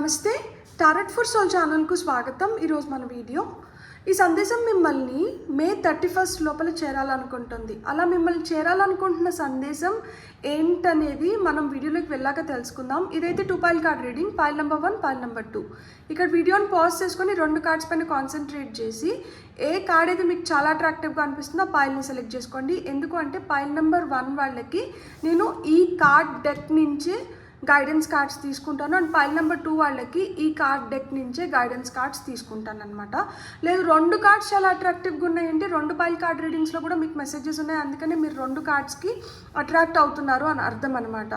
నమస్తే, tarot for soul ఛానల్కు స్వాగతం. ఈరోజు మన వీడియో ఈ సందేశం మిమ్మల్ని మే 31 లోపల చేరాలనుకుంటుంది. అలా మిమ్మల్ని చేరాలనుకుంటున్న సందేశం ఏంటనేది మనం వీడియోలోకి వెళ్ళాక తెలుసుకుందాం. ఇదైతే 2 pile card reading, pile number 1, pile number 2. ఇక్కడ వీడియోని పాజ్ చేసుకొని 2 కార్డ్స్ పైన కాన్సన్ట్రేట్ చేసి ఏ కార్డ్ అయితే మీకు చాలా అట్రాక్టివ్గా అనిపిస్తుందో పైల్ని సెలెక్ట్ చేసుకోండి. ఎందుకు అంటే పైల్ నెంబర్ 1 వాళ్ళకి నేను ఈ కార్డ్ డెక్ నుంచి గైడెన్స్ కార్డ్స్ తీసుకుంటాను అండ్ పైల్ నెంబర్ 2 వాళ్ళకి ఈ కార్డ్ డెక్ నుంచే గైడెన్స్ కార్డ్స్ తీసుకుంటాను అనమాట. లేదు 2 కార్డ్స్ చాలా అట్రాక్టివ్గా ఉన్నాయంటే 2 పైల్ కార్డ్ రీడింగ్స్లో కూడా మీకు మెసేజెస్ ఉన్నాయి, అందుకని మీరు 2 కార్డ్స్కి అట్రాక్ట్ అవుతున్నారు అని అర్థం అనమాట.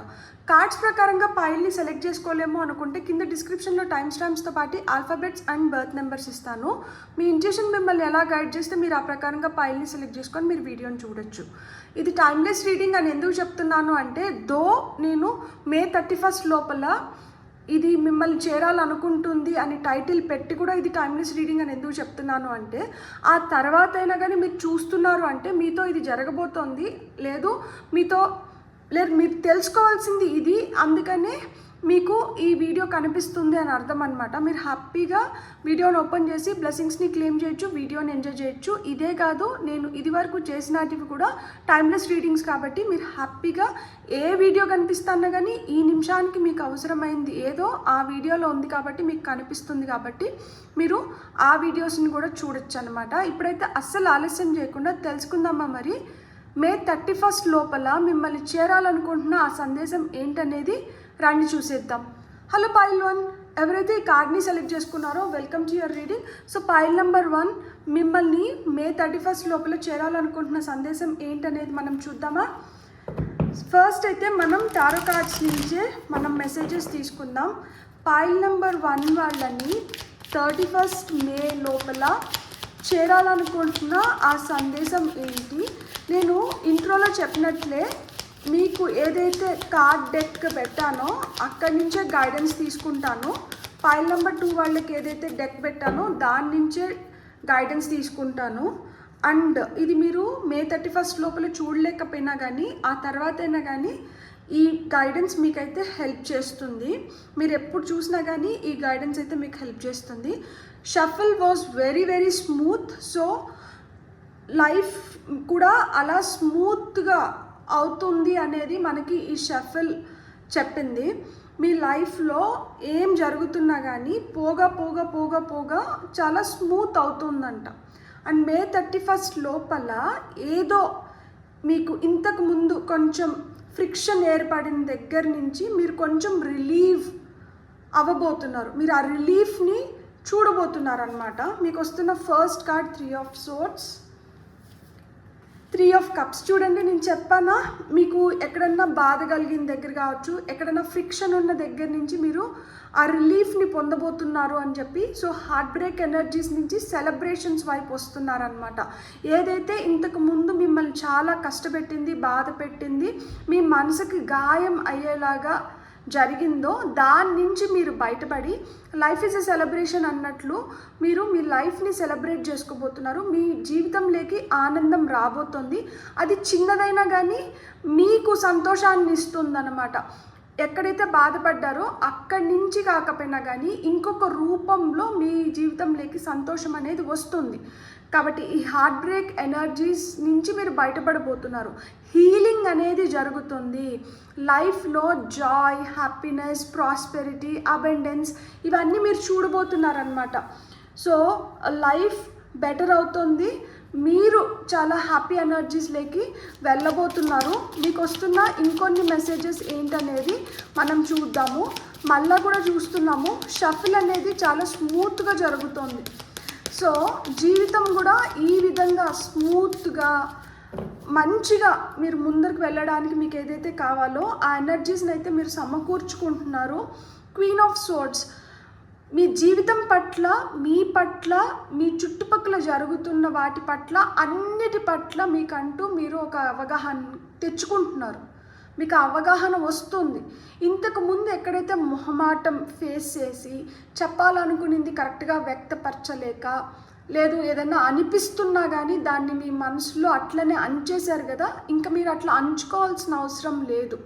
కార్డ్స్ ప్రకారంగా పైల్ని సెలెక్ట్ చేసుకోలేము అనుకుంటే కింద డిస్క్రిప్షన్లో టైమ్ స్టాంప్స్తో పాటు ఆల్ఫాబెట్స్ అండ్ బర్త్ నెంబర్స్ ఇస్తాను. మీ ఇంట్యూషన్ మిమ్మల్ని ఎలా గైడ్ చేస్తే మీరు ఆ ప్రకారంగా పైల్ని సెలెక్ట్ చేసుకొని మీరు వీడియోని చూడొచ్చు. ఇది టైమ్లెస్ రీడింగ్ అని ఎందుకు చెప్తున్నాను అంటే నేను మే 31 లోపల ఇది మిమ్మల్ని చేరాలనుకుంటుంది అని టైటిల్ పెట్టి కూడా ఇది టైమ్లెస్ రీడింగ్ అని ఎందుకు చెప్తున్నాను అంటే ఆ తర్వాత అయినా కానీ మీరు చూస్తున్నారు అంటే మీతో ఇది జరగబోతోంది, లేదు మీరు తెలుసుకోవాల్సింది ఇది, అందుకనే మీకు ఈ వీడియో కనిపిస్తుంది అని అర్థం అనమాట. మీరు హ్యాపీగా వీడియోని ఓపెన్ చేసి బ్లెస్సింగ్స్ని క్లెయిమ్ చేయొచ్చు, వీడియోని ఎంజాయ్ చేయొచ్చు. ఇదే కాదు, నేను ఇది వరకు చేసినటివి కూడా టైమ్లెస్ రీడింగ్స్ కాబట్టి మీరు హ్యాపీగా ఏ వీడియో కనిపిస్తున్నా కానీ ఈ నిమిషానికి మీకు అవసరమైంది ఏదో ఆ వీడియోలో ఉంది కాబట్టి మీకు కనిపిస్తుంది కాబట్టి మీరు ఆ వీడియోస్ని కూడా చూడొచ్చు అనమాట. ఇప్పుడైతే అస్సలు ఆలస్యం చేయకుండా తెలుసుకుందామా మరి మే 31 లోపల మిమ్మల్ని చేరాలనుకుంటున్న ఆ సందేశం ఏంటనేది రండి చూసేద్దాం. హలో పైల్ 1, ఎవరైతే ఈ కార్డ్ని సెలెక్ట్ చేసుకున్నారో welcome to your reading. So pile number 1 మిమ్మల్ని మే 31 లోపల చేరాలనుకుంటున్న సందేశం ఏంటనేది మనం చూద్దామా. ఫస్ట్ అయితే మనం టారో కార్డ్స్ నుంచే మనం మెసేజెస్ తీసుకుందాం. పైల్ నెంబర్ 1 వాళ్ళని 31 మే లోపల చేరాలనుకుంటున్న ఆ సందేశం ఏంటి. నేను ఇంట్రోలో చెప్పినట్లే మీకు ఏదైతే కార్డ్ డెక్ పెట్టానో అక్కడి నుంచే గైడెన్స్ తీసుకుంటాను. పైల్ నెంబర్ 2 వాళ్ళకి ఏదైతే డెక్ పెట్టానో దాని నుంచే గైడెన్స్ తీసుకుంటాను. అండ్ ఇది మీరు మే 31 లోపల చూడలేకపోయినా కానీ ఆ తర్వాత అయినా కానీ ఈ గైడెన్స్ మీకైతే హెల్ప్ చేస్తుంది. మీరు ఎప్పుడు చూసినా కానీ ఈ గైడెన్స్ అయితే మీకు హెల్ప్ చేస్తుంది. Shuffle was very very smooth. So life కూడా అలా స్మూత్గా అవుతుంది అనేది మనకి ఈ షఫల్ చెప్పింది. మీ లైఫ్లో ఏం జరుగుతున్నా కానీ పోగా చాలా స్మూత్ అవుతుందంట. అండ్ మే 31 లోపల ఏదో మీకు ఇంతకు ముందు కొంచెం ఫ్రిక్షన్ ఏర్పడిన దగ్గర నుంచి మీరు కొంచెం రిలీవ్ అవ్వబోతున్నారు. మీరు ఆ రిలీఫ్ని చూడబోతున్నారు అనమాట. మీకు వస్తున్న first card 3 of swords, 3 of cups. చూడండి, నేను చెప్పానా మీకు ఎక్కడన్నా బాధ కలిగిన దగ్గర కావచ్చు, ఎక్కడన్నా ఫ్రిక్షన్ ఉన్న దగ్గర నుంచి మీరు ఆ రిలీఫ్ని పొందబోతున్నారు అని చెప్పి. సో హార్ట్ బ్రేక్ ఎనర్జీస్ నుంచి సెలబ్రేషన్స్ వైపు వస్తున్నారనమాట. ఏదైతే ఇంతకు ముందు మిమ్మల్ని చాలా కష్టపెట్టింది, బాధ పెట్టింది, మీ మనసుకి గాయం అయ్యేలాగా జరిగిందో దాని నుంచి మీరు బయటపడి లైఫ్ ఈజ్ ఎ సెలబ్రేషన్ అన్నట్లు మీరు మీ లైఫ్ని సెలబ్రేట్ చేసుకోబోతున్నారు. మీ జీవితంలోకి ఆనందం రాబోతుంది. అది చిన్నదైనా కానీ మీకు సంతోషాన్ని ఇస్తుందన్నమాట. ఎక్కడైతే బాధపడ్డారో అక్కడి నుంచి కాకపోయినా కానీ ఇంకొక రూపంలో మీ జీవితంలోకి సంతోషం అనేది వస్తుంది. కాబట్టి ఈ హార్ట్ బ్రేక్ ఎనర్జీస్ నుంచి మీరు బయటపడబోతున్నారు. హీలింగ్ అనేది జరుగుతుంది. లైఫ్లో జాయ్, హ్యాపీనెస్, ప్రాస్పెరిటీ, అబెండెన్స్ ఇవన్నీ మీరు చూడబోతున్నారనమాట. సో లైఫ్ బెటర్ అవుతుంది. మీరు చాలా హ్యాపీ ఎనర్జీస్లోకి వెళ్ళబోతున్నారు. మీకు వస్తున్న ఇంకొన్ని మెసేజెస్ ఏంటనేది మనం చూద్దాము. మళ్ళీ కూడా చూస్తున్నాము షఫిల్ అనేది చాలా స్మూత్గా జరుగుతుంది. సో జీవితం కూడా ఈ విధంగా స్మూత్గా మంచిగా మీరు ముందరికి వెళ్ళడానికి మీకు ఏదైతే కావాలో ఆ ఎనర్జీస్ని అయితే మీరు సమకూర్చుకుంటున్నారు. క్వీన్ ఆఫ్ సోర్డ్స్ మీ జీవితం పట్ల, మీ చుట్టుపక్కల జరుగుతున్న వాటి పట్ల, అన్నిటి పట్ల మీకంటూ మీరు ఒక అవగాహన తెచ్చుకుంటున్నారు. మీకు అవగాహన వస్తుంది. ఇంతకు ముందు ఎక్కడైతే మొహమాటం ఫేస్ చేసి చెప్పాలనుకునింది కరెక్ట్గా వ్యక్తపరచలేక, లేదు ఏదైనా అనిపిస్తున్నా కానీ దాన్ని మీ మనసులో అట్లనే అంచేశారు కదా, ఇంకా మీరు అట్లా అంచుకోవాల్సిన అవసరం లేదు.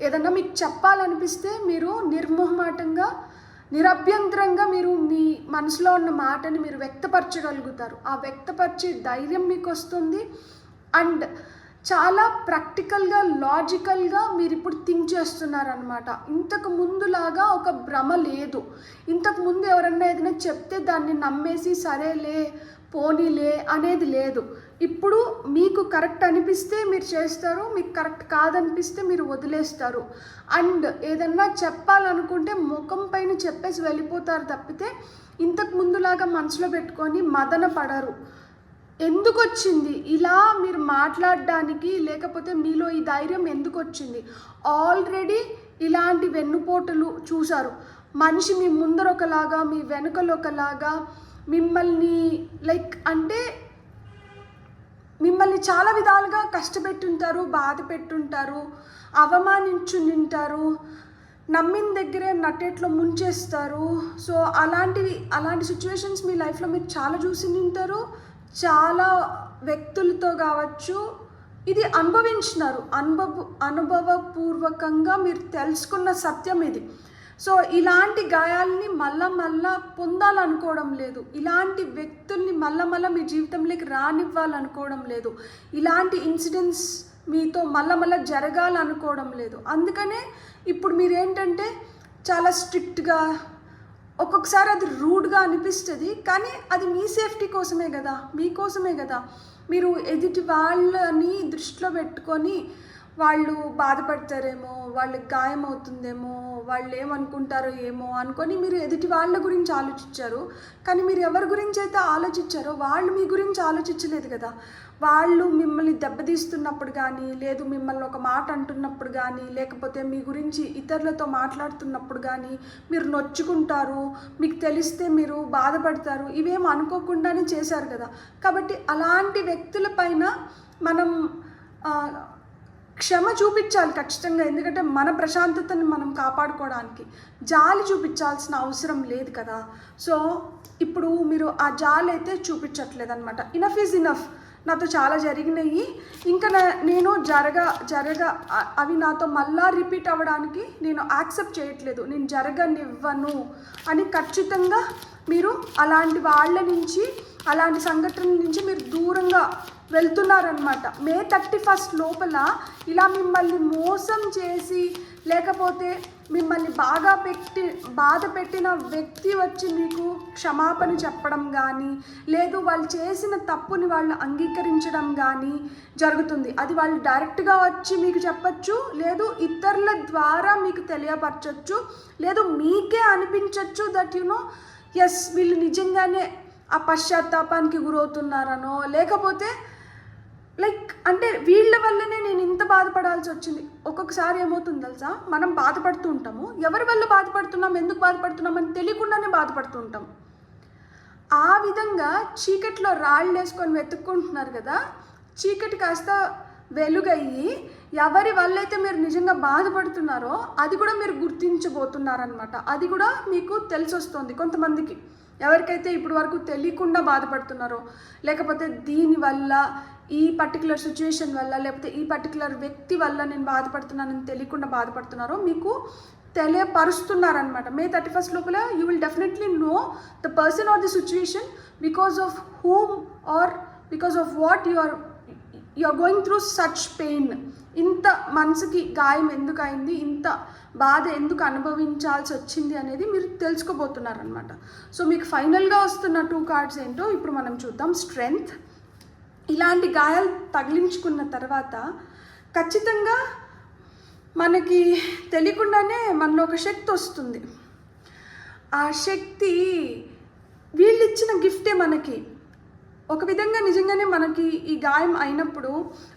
ఏదన్నా మీకు చెప్పాలనిపిస్తే మీరు నిర్మోహమాటంగా నిరభ్యంతరంగా మీరు మీ మనసులో ఉన్న మాటని మీరు వ్యక్తపరచగలుగుతారు. ఆ వ్యక్తపరిచే ధైర్యం మీకు వస్తుంది. అండ్ చాలా ప్రాక్టికల్గా, లాజికల్గా మీరు ఇప్పుడు థింక్ చేస్తున్నారనమాట. ఇంతకు ముందులాగా ఒక భ్రమ లేదు. ఇంతకు ముందు ఎవరన్నా ఏదైనా చెప్తే దాన్ని నమ్మేసి సరేలే పోనీలే అనేది లేదు. ఇప్పుడు మీకు కరెక్ట్ అనిపిస్తే మీరు చేస్తారు, మీకు కరెక్ట్ కాదనిపిస్తే మీరు వదిలేస్తారు. అండ్ ఏదన్నా చెప్పాలనుకుంటే ముఖం పైన చెప్పేసి వెళ్ళిపోతారు తప్పితే ఇంతకు ముందులాగా మనసులో పెట్టుకొని మదన పడరు. ఎందుకు వచ్చింది ఇలా మీరు మాట్లాడడానికి? లేకపోతే మీలో ఈ ధైర్యం ఎందుకు వచ్చింది? ఆల్రెడీ ఇలాంటి వెన్నుపోటులు చూశారు. మనిషి మీ ముందర ఒకలాగా, మీ వెనుకలు ఒకలాగా, మిమ్మల్ని మిమ్మల్ని చాలా విధాలుగా కష్టపెట్టుంటారు, బాధ పెట్టుంటారు, అవమానించుంటారు, నమ్మిన దగ్గరే నట్టేట్లో ముంచేస్తారు. సో అలాంటి సిచ్యువేషన్స్ మీ లైఫ్లో మీరు చాలా చూసి ఉంటారు. చాలా వ్యక్తులతో కావచ్చు, ఇది అనుభవించినారు. అనుభవపూర్వకంగా మీరు తెలుసుకున్న సత్యం ఇది. సో ఇలాంటి గాయాలని మళ్ళా పొందాలనుకోవడం లేదు. ఇలాంటి వ్యక్తుల్ని మళ్ళా మీ జీవితంలోకి రానివ్వాలనుకోవడం లేదు. ఇలాంటి ఇన్సిడెంట్స్ మీతో మళ్ళా జరగాలనుకోవడం లేదు. అందుకనే ఇప్పుడు మీరేంటంటే చాలా స్ట్రిక్ట్గా, ఒక్కొక్కసారి అది రూడ్గా అనిపిస్తుంది, కానీ అది మీ సేఫ్టీ కోసమే కదా, మీకోసమే కదా. మీరు ఎదుటి వాళ్ళని దృష్టిలో పెట్టుకొని వాళ్ళు బాధపడతారేమో, వాళ్ళకి గాయం అవుతుందేమో, వాళ్ళు ఏమనుకుంటారో ఏమో అనుకొని మీరు ఎదుటి వాళ్ళ గురించి ఆలోచించారు. కానీ మీరు ఎవరి గురించి అయితే ఆలోచించారో వాళ్ళు మీ గురించి ఆలోచించలేదు కదా. వాళ్ళు మిమ్మల్ని దెబ్బతీస్తున్నప్పుడు కానీ, లేదు మిమ్మల్ని ఒక మాట అంటున్నప్పుడు కానీ, లేకపోతే మీ గురించి ఇతరులతో మాట్లాడుతున్నప్పుడు కానీ మీరు నొచ్చుకుంటారు, మీకు తెలిస్తే మీరు బాధపడతారు. ఇవేం అనుకోకుండానే చేశారు కదా. కాబట్టి అలాంటి వ్యక్తుల పైన మనం క్షమ చూపించాలి ఖచ్చితంగా. ఎందుకంటే మన ప్రశాంతతని మనం కాపాడుకోవడానికి జాలి చూపించాల్సిన అవసరం లేదు కదా. సో ఇప్పుడు మీరు ఆ జాలి అయితే చూపించట్లేదు అనమాట. Enough is enough. నాతో చాలా జరిగినాయి, ఇంకా నేను అవి నాతో మళ్ళా రిపీట్ అవ్వడానికి నేను యాక్సెప్ట్ చేయట్లేదు, నేను జరగనివ్వను అని ఖచ్చితంగా మీరు అలాంటి వాళ్ళ నుంచి, అలాంటి సంఘటనల నుంచి మీరు దూరంగా వెళ్తున్నారనమాట. May 31 లోపల ఇలా మిమ్మల్ని మోసం చేసి, లేకపోతే మిమ్మల్ని బాధ పెట్టిన వ్యక్తి వచ్చి మీకు క్షమాపణ చెప్పడం కానీ, లేదు వాళ్ళు చేసిన తప్పుని వాళ్ళు అంగీకరించడం కానీ జరుగుతుంది. అది వాళ్ళు డైరెక్ట్గా వచ్చి మీకు చెప్పచ్చు, లేదు ఇతరుల ద్వారా మీకు తెలియపరచచ్చు, లేదు మీకే అనిపించవచ్చు దట్ ఎస్ వీళ్ళు నిజంగానే ఆ పశ్చాత్తాపానికి గురవుతున్నారనో, లేకపోతే అంటే వీళ్ళ వల్లనే నేను ఇంత బాధపడాల్సి వచ్చింది. ఒక్కొక్కసారి ఏమవుతుంది తెలుసా, మనం బాధపడుతూ ఉంటాము, ఎవరి వల్ల బాధపడుతున్నాం, ఎందుకు బాధపడుతున్నాం అని తెలియకుండానే బాధపడుతూ ఉంటాం. ఆ విధంగా చీకట్లో రాళ్ళు వేసుకొని వెతుక్కుంటున్నారు కదా. చీకటి కాస్త వెలుగయ్యి ఎవరి వల్లైతే మీరు నిజంగా బాధపడుతున్నారో అది కూడా మీరు గుర్తించబోతున్నారనమాట. అది కూడా మీకు తెలిసి వస్తుంది కొంతమందికి. ఎవరికైతే ఇప్పుడు వరకు తెలియకుండా బాధపడుతున్నారో, లేకపోతే దీనివల్ల, ఈ పర్టికులర్ సిచ్యువేషన్ వల్ల, లేకపోతే ఈ పర్టికులర్ వ్యక్తి వల్ల నేను బాధపడుతున్నానని తెలియకుండా బాధపడుతున్నారో మీకు తెలియపరుస్తున్నారనమాట. May 31 లోపల you will definitely know the person or the situation because of whom or because of what you are going through such pain. ఇంత మనసుకి గాయం ఎందుకు అయింది, ఇంత బాధ ఎందుకు అనుభవించాల్సి వచ్చింది అనేది మీరు తెలుసుకోబోతున్నారనమాట. సో మీకు ఫైనల్గా వస్తున్న 2 కార్డ్స్ ఏంటో ఇప్పుడు మనం చూద్దాం. స్ట్రెంగ్త్. ఇలాంటి గాయాలు తగిలించుకున్న తర్వాత ఖచ్చితంగా మనకి తెలియకుండానే మనలో ఒక శక్తి వస్తుంది. ఆ శక్తి వీళ్ళు ఇచ్చిన గిఫ్టే మనకి. ఒక విధంగా నిజంగానే మనకి ఈ గాయం అయినప్పుడు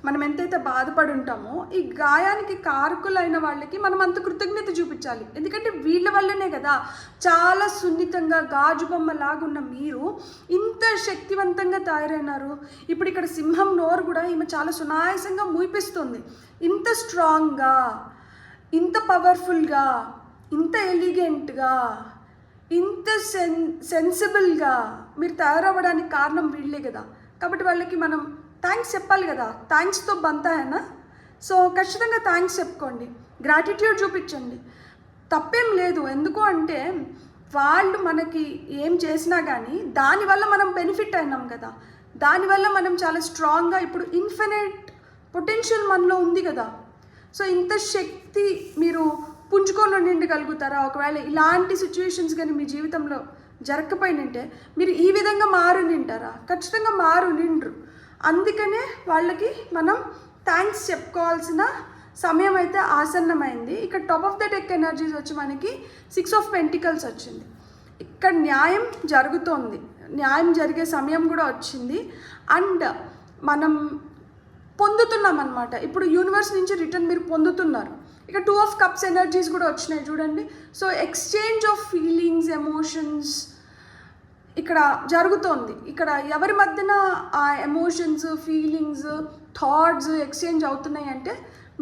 మనం ఎంతైతే బాధపడి ఉంటామో, ఈ గాయానికి కారకులైన వాళ్ళకి మనం అంత కృతజ్ఞత చూపించాలి. ఎందుకంటే వీళ్ళ వల్లనే కదా చాలా సున్నితంగా గాజు బొమ్మలాగున్న మీరు ఇంత శక్తివంతంగా తయారైనారు. ఇప్పుడు ఇక్కడ సింహం నోరు కూడా ఈమె చాలా సునాయాసంగా మూయిపిస్తుంది. ఇంత స్ట్రాంగ్గా, ఇంత పవర్ఫుల్గా, ఇంత ఎలిగెంట్గా, ఇంత సెన్సిబుల్గా మీరు తయారవ్వడానికి కారణం వీళ్ళే కదా. కాబట్టి వాళ్ళకి మనం థ్యాంక్స్ చెప్పాలి కదా. థ్యాంక్స్తో బంతాయనా. సో ఖచ్చితంగా థ్యాంక్స్ చెప్పుకోండి, గ్రాటిట్యూడ్ చూపించండి, తప్పేం లేదు. ఎందుకు అంటే వాళ్ళు మనకి ఏం చేసినా కానీ దానివల్ల మనం బెనిఫిట్ అయినాం కదా, దానివల్ల మనం చాలా స్ట్రాంగ్గా ఇప్పుడు ఇన్ఫినిట్ పొటెన్షియల్ మనలో ఉంది కదా. సో ఇంత శక్తి మీరు పుంజుకొని ఉండగలుగుతారా? ఒకవేళ ఇలాంటి సిచ్యువేషన్స్ కానీ మీ జీవితంలో జరగకపోయినంటే మీరు ఈ విధంగా మారు నింటారా? ఖచ్చితంగా మారు నిండ్రు. అందుకనే వాళ్ళకి మనం థ్యాంక్స్ చెప్పుకోవాల్సిన సమయం అయితే ఆసన్నమైంది. ఇక్కడ top of the deck energies వచ్చి మనకి 6 ఆఫ్ పెంటికల్స్ వచ్చింది. ఇక్కడ న్యాయం జరుగుతోంది, న్యాయం జరిగే సమయం కూడా వచ్చింది. అండ్ మనం పొందుతున్నాం అన్నమాట. ఇప్పుడు యూనివర్స్ నుంచి రిటర్న్ మీరు పొందుతున్నారు. ఇక 2 ఆఫ్ కప్స్ ఎనర్జీస్ కూడా వచ్చినాయి చూడండి. So exchange of feelings, emotions ఇక్కడ జరుగుతోంది. ఇక్కడ ఎవరి మధ్యన ఆ ఎమోషన్స్, ఫీలింగ్స్, థాట్స్ ఎక్స్చేంజ్ అవుతున్నాయి అంటే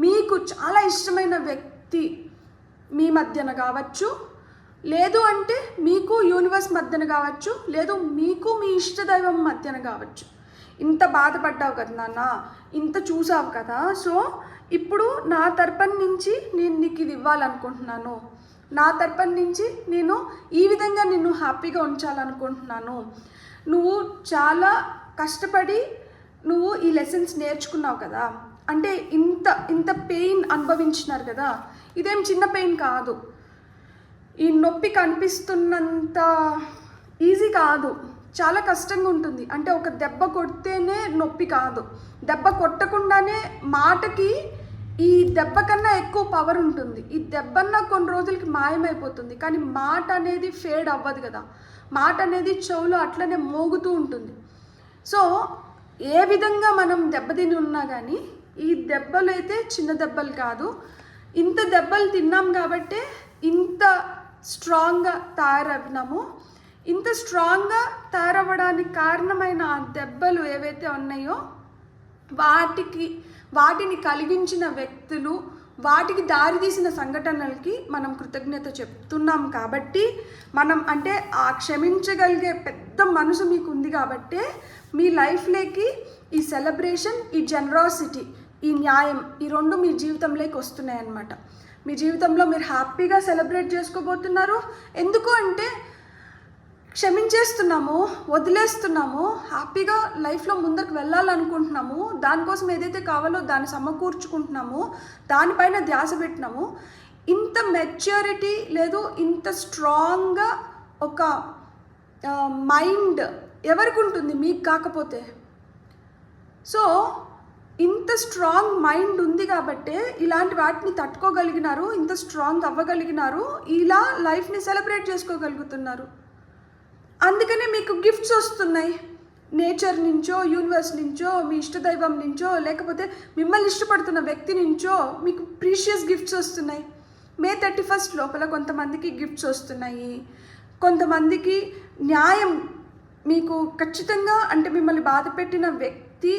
మీకు చాలా ఇష్టమైన వ్యక్తి మీ మధ్యన కావచ్చు, లేదు అంటే మీకు యూనివర్స్ మధ్యన కావచ్చు, లేదు మీకు మీ ఇష్టదైవం మధ్యన కావచ్చు. ఇంత బాధపడ్డావు కదా నాన్న, ఇంత చూసావు కదా, సో ఇప్పుడు నా తరపున నుంచి నేను నీకు ఇది ఇవ్వాలనుకుంటున్నాను, నా తరపున నుంచి నేను ఈ విధంగా నిన్ను హ్యాపీగా ఉంచాలనుకుంటున్నాను. నువ్వు చాలా కష్టపడి నువ్వు ఈ లెసన్స్ నేర్చుకున్నావు కదా, అంటే ఇంత పెయిన్ అనుభవించినారు కదా, ఇదేం చిన్న పెయిన్ కాదు. ఈ నొప్పి కనిపిస్తున్నంత ఈజీ కాదు, చాలా కష్టంగా ఉంటుంది. అంటే ఒక దెబ్బ కొడితేనే నొప్పి కాదు, దెబ్బ కొట్టకుండానే మాటకి ఈ దెబ్బ కన్నా ఎక్కువ పవర్ ఉంటుంది. ఈ దెబ్బన్నా కొన్ని రోజులకి మాయమైపోతుంది, కానీ మాట అనేది ఫేడ్ అవ్వదు కదా, మాట అనేది చెవులో అట్లనే మోగుతూ ఉంటుంది. సో ఏ విధంగా మనం దెబ్బతిని ఉన్నా కానీ ఈ దెబ్బలు అయితే చిన్న దెబ్బలు కాదు. ఇంత దెబ్బలు తిన్నాం కాబట్టే ఇంత స్ట్రాంగ్గా తయారవినాము. ఇంత స్ట్రాంగ్గా తయారవ్వడానికి కారణమైన ఆ దెబ్బలు ఏవైతే ఉన్నాయో వాటిని కలిగించిన వ్యక్తులు, వాటికి దారితీసిన సంఘటనలకి మనం కృతజ్ఞత చెప్తున్నాం కాబట్టి, మనం అంటే ఆ క్షమించగలిగే పెద్ద మనసు మీకు ఉంది కాబట్టే మీ లైఫ్లోకి ఈ సెలబ్రేషన్, ఈ జనరాసిటీ, ఈ న్యాయం, ఈ రెండు మీ జీవితంలోకి వస్తున్నాయి అన్నమాట. మీ జీవితంలో మీరు హ్యాపీగా సెలబ్రేట్ చేసుకోబోతున్నారు. ఎందుకు అంటే క్షమించేస్తున్నాము, వదిలేస్తున్నాము, హ్యాపీగా లైఫ్లో ముందుకు వెళ్ళాలనుకుంటున్నాము, దానికోసం ఏదైతే కావాలో దాన్ని సమకూర్చుకుంటున్నాము, దానిపైన ధ్యాస పెట్టినాము. ఇంత మెచ్యూరిటీ లేదు, ఇంత స్ట్రాంగ్గా ఒక మైండ్ ఎవరికి ఉంటుంది? మీకు కాకపోతే. సో ఇంత స్ట్రాంగ్ మైండ్ ఉంది కాబట్టే ఇలాంటి వాటిని తట్టుకోగలిగినారు, ఇంత స్ట్రాంగ్ అవ్వగలిగినారు, ఇలా లైఫ్ని సెలబ్రేట్ చేసుకోగలుగుతున్నారు. అందుకనే మీకు గిఫ్ట్స్ వస్తున్నాయి, నేచర్ నుంచో, యూనివర్స్ నుంచో, మీ ఇష్టదైవం నుంచో, లేకపోతే మిమ్మల్ని ఇష్టపడుతున్న వ్యక్తి నుంచో మీకు ప్రీషియస్ గిఫ్ట్స్ వస్తున్నాయి. మే 31 లోపల కొంతమందికి గిఫ్ట్స్ వస్తున్నాయి, కొంతమందికి న్యాయం మీకు ఖచ్చితంగా, అంటే మిమ్మల్ని బాధ పెట్టిన వ్యక్తి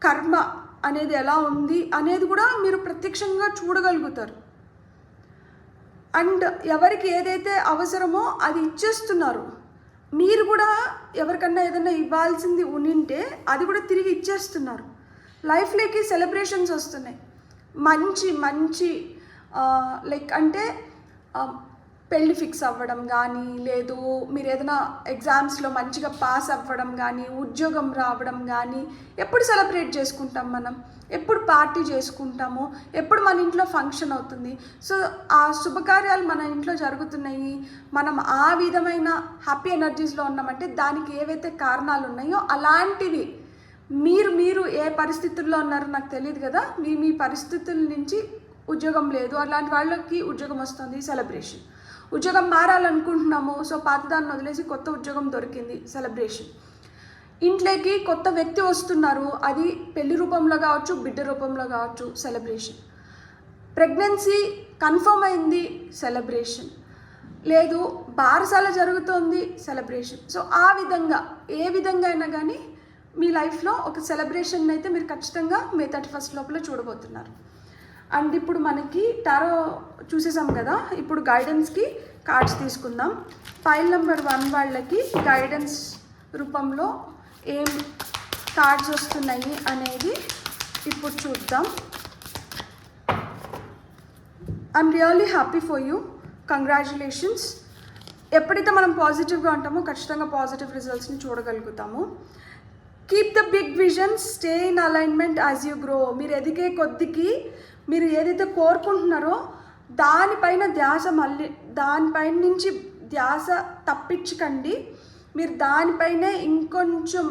కర్మ అనేది ఎలా ఉంది అనేది కూడా మీరు ప్రత్యక్షంగా చూడగలుగుతారు. అండ్ ఎవరికి ఏదైతే అవసరమో అది ఇచ్చేస్తున్నారు. మీరు కూడా ఎవరికన్నా ఏదైనా ఇవ్వాల్సింది ఉనింటే అది కూడా తిరిగి ఇచ్చేస్తున్నారు. లైఫ్లోకి సెలబ్రేషన్స్ వస్తున్నాయి, మంచి మంచి లైక్ అంటే పెళ్ళి ఫిక్స్ అవ్వడం కానీ, లేదు మీరు ఏదైనా ఎగ్జామ్స్లో మంచిగా పాస్ అవ్వడం కానీ, ఉద్యోగం రావడం కానీ. ఎప్పుడు సెలబ్రేట్ చేసుకుంటాం మనం? ఎప్పుడు పార్టీ చేసుకుంటాము? ఎప్పుడు మన ఇంట్లో ఫంక్షన్ అవుతుంది? సో ఆ శుభకార్యాలు మన ఇంట్లో జరుగుతున్నాయి, మనం ఆ విధమైన హ్యాపీ ఎనర్జీస్లో ఉన్నామంటే దానికి ఏవైతే కారణాలు ఉన్నాయో అలాంటివి మీరు ఏ పరిస్థితుల్లో ఉన్నారో నాకు తెలియదు కదా, మీ పరిస్థితుల నుంచి ఉద్యోగం లేదు, అలాంటి వాళ్ళకి ఉద్యోగం వస్తుంది, సెలబ్రేషన్. ఉద్యోగం మారాలనుకుంటున్నాము, సో పాతదాన్ని వదిలేసి కొత్త ఉద్యోగం దొరికింది, సెలబ్రేషన్. ఇంట్లోకి కొత్త వ్యక్తి వస్తున్నారు, అది పెళ్లి రూపంలో కావచ్చు, బిడ్డ రూపంలో కావచ్చు, సెలబ్రేషన్. ప్రెగ్నెన్సీ కన్ఫర్మ్ అయింది, సెలబ్రేషన్. లేదు బారసాల జరుగుతోంది, సెలబ్రేషన్. సో ఆ విధంగా ఏ విధంగా అయినా కానీ మీ లైఫ్లో ఒక సెలబ్రేషన్ అయితే మీరు ఖచ్చితంగా మే 31 లోపల చూడబోతున్నారు. అండ్ ఇప్పుడు మనకి టారో చూసేసాం కదా, ఇప్పుడు గైడెన్స్కి కార్డ్స్ తీసుకుందాం. ఫైల్ నెంబర్ 1 వాళ్ళకి గైడెన్స్ రూపంలో ఏం కార్డ్స్ వస్తున్నాయి అనేది ఇప్పుడు చూద్దాం. I'm really happy for you, congratulations. ఎప్పుడైతే మనం పాజిటివ్గా ఉంటామో ఖచ్చితంగా పాజిటివ్ రిజల్ట్స్ని చూడగలుగుతాము. Keep the big vision, stay in alignment as you grow. మీరు ఎదిగే కొద్దికి మీరు ఏదైతే కోరుకుంటున్నారో దానిపైన దానిపైన నుంచి ధ్యాస తప్పించకండి. మీరు దానిపైనే ఇంకొంచెం